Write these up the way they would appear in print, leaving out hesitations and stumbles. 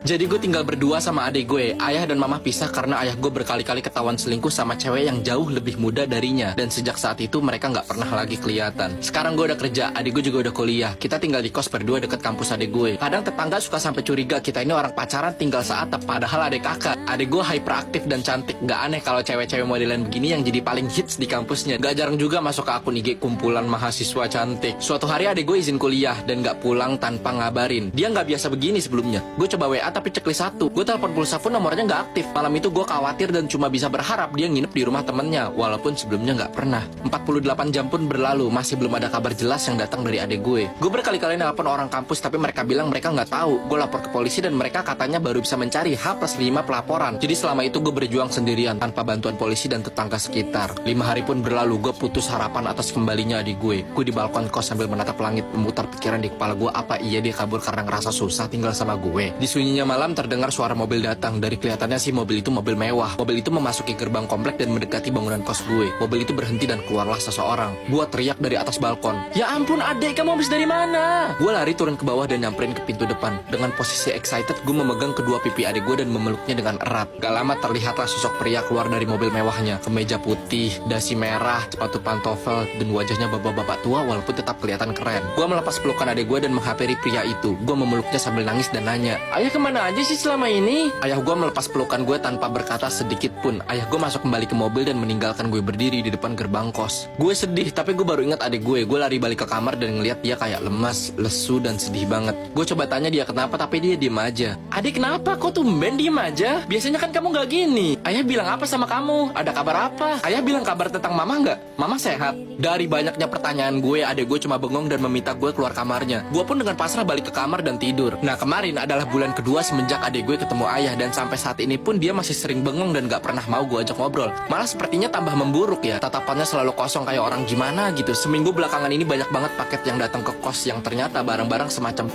Jadi gue tinggal berdua sama adik gue. Ayah dan mama pisah karena ayah gue berkali-kali ketahuan selingkuh sama cewek yang jauh lebih muda darinya. Dan sejak saat itu mereka nggak pernah lagi kelihatan. Sekarang gue udah kerja, adik gue juga udah kuliah. Kita tinggal di kos berdua deket kampus adik gue. Kadang tetangga suka sampai curiga kita ini orang pacaran tinggal seatap, padahal adik kakak. Adik gue hyperaktif dan cantik. Gak aneh kalau cewek-cewek modelan begini yang jadi paling hits di kampusnya. Gak jarang juga masuk ke akun IG kumpulan mahasiswa cantik. Suatu hari adik gue izin kuliah dan gak pulang tanpa ngabarin. Dia gak biasa begini sebelumnya. Gue coba WA tapi checklist 1. Gue telepon pulsa pun nomornya gak aktif. Malam itu gue khawatir dan cuma bisa berharap dia nginep di rumah temennya, walaupun sebelumnya gak pernah. 48 jam pun berlalu, masih belum ada kabar jelas yang datang dari adik gue. Gue berkali-kali nelpon orang kampus tapi mereka bilang mereka gak tahu. Gue lapor ke polisi dan mereka katanya baru bisa mencari H+5 pelaporan. Jadi selama itu gue berjuang sendirian tanpa bantuan polisi dan tetangga sekitar. 5 hari pun berlalu, gue putus harapan atas kembalinya adik gue. Gue di balkon kos sambil menatap langit, memutar pikiran di kepala gue, apa iya dia kabur karena ngerasa susah tinggal sama gue. Di sunyinya malam terdengar suara mobil datang. Dari kelihatannya sih mobil itu mobil mewah. Mobil itu memasuki gerbang komplek dan mendekati bangunan kos gue. Mobil itu berhenti dan keluarlah seseorang. Gue teriak dari atas balkon, "Ya ampun adek, kamu habis dari mana?" Gue lari turun ke bawah dan nyamperin ke pintu depan. Dengan posisi excited, gue memegang kedua pipi adik gue dan memeluknya dengan erat. Gak lama terlihatlah sosok pria keluar dari mobil mewahnya. Kemeja putih, dasi merah, sepatu pantofel, dan wajahnya bapak-bapak tua walaupun tetap kelihatan keren. Gue melepas pelukan adik gue dan menghampiri pria itu. Gue memeluknya sambil nangis dan nanya, "Ayah kemana aja sih selama ini?" Ayah gue melepas pelukan gue tanpa berkata sedikit pun. Ayah gue masuk kembali ke mobil dan meninggalkan gue berdiri di depan gerbang kos. Gue sedih, tapi gue baru ingat adik gue. Gue lari balik ke kamar dan ngeliat dia kayak lemas, lesu, dan sedih banget. Gue coba tanya dia kenapa, tapi dia diem aja. "Adik kenapa? Kok tumben diem aja? Biasanya kan kamu gak gini." "Ayah bilang apa sama kamu? Ada kabar apa?" "Ayah bilang kabar tentang mama nggak? Mama sehat." Dari banyaknya pertanyaan gue, adik gue cuma bengong dan meminta gue keluar kamarnya. Gue pun dengan pasrah balik ke kamar dan tidur. Nah, kemarin adalah bulan kedua semenjak adik gue ketemu ayah, dan sampai saat ini pun dia masih sering bengong dan gak pernah mau gue ajak ngobrol. Malah sepertinya tambah memburuk ya. Tatapannya selalu kosong kayak orang gimana gitu. Seminggu belakangan ini banyak banget paket yang datang ke kos yang ternyata barang-barang semacam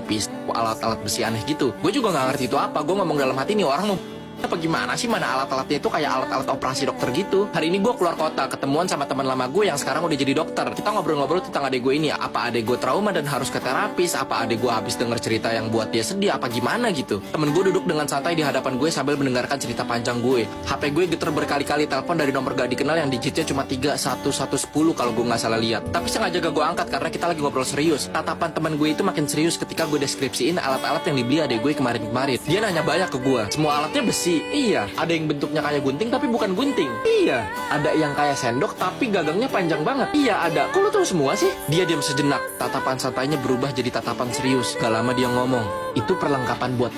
pis, alat-alat besi aneh gitu. Gue juga gak ngerti itu apa. Gue ngomong dalam hati nih, orang mau apa gimana sih, mana alat-alatnya itu kayak alat-alat operasi dokter gitu. Hari ini gue keluar kota, ketemuan sama teman lama gue yang sekarang udah jadi dokter. Kita ngobrol-ngobrol tentang adik gue ini. Apa adik gue trauma dan harus ke terapis? Apa adik gue habis denger cerita yang buat dia sedih? Apa gimana gitu? Temen gue duduk dengan santai di hadapan gue sambil mendengarkan cerita panjang gue. HP gue geter berkali-kali, telepon dari nomor gak dikenal yang digitnya cuma 31110 kalau gue gak salah lihat. Tapi sengaja gak gue angkat karena kita lagi ngobrol serius. Tatapan teman gue itu makin serius ketika gue deskripsiin alat-alat yang dibeli adik gue kemarin-kemarin. Dia nanya banyak ke gue. Semua alatnya besi. Iya, ada yang bentuknya kayak gunting tapi bukan gunting. Iya, ada yang kayak sendok tapi gagangnya panjang banget. Iya, ada. Kok lu tahu semua sih? Dia diam sejenak. Tatapan santainya berubah jadi tatapan serius. Gak lama dia ngomong, "Itu perlengkapan buat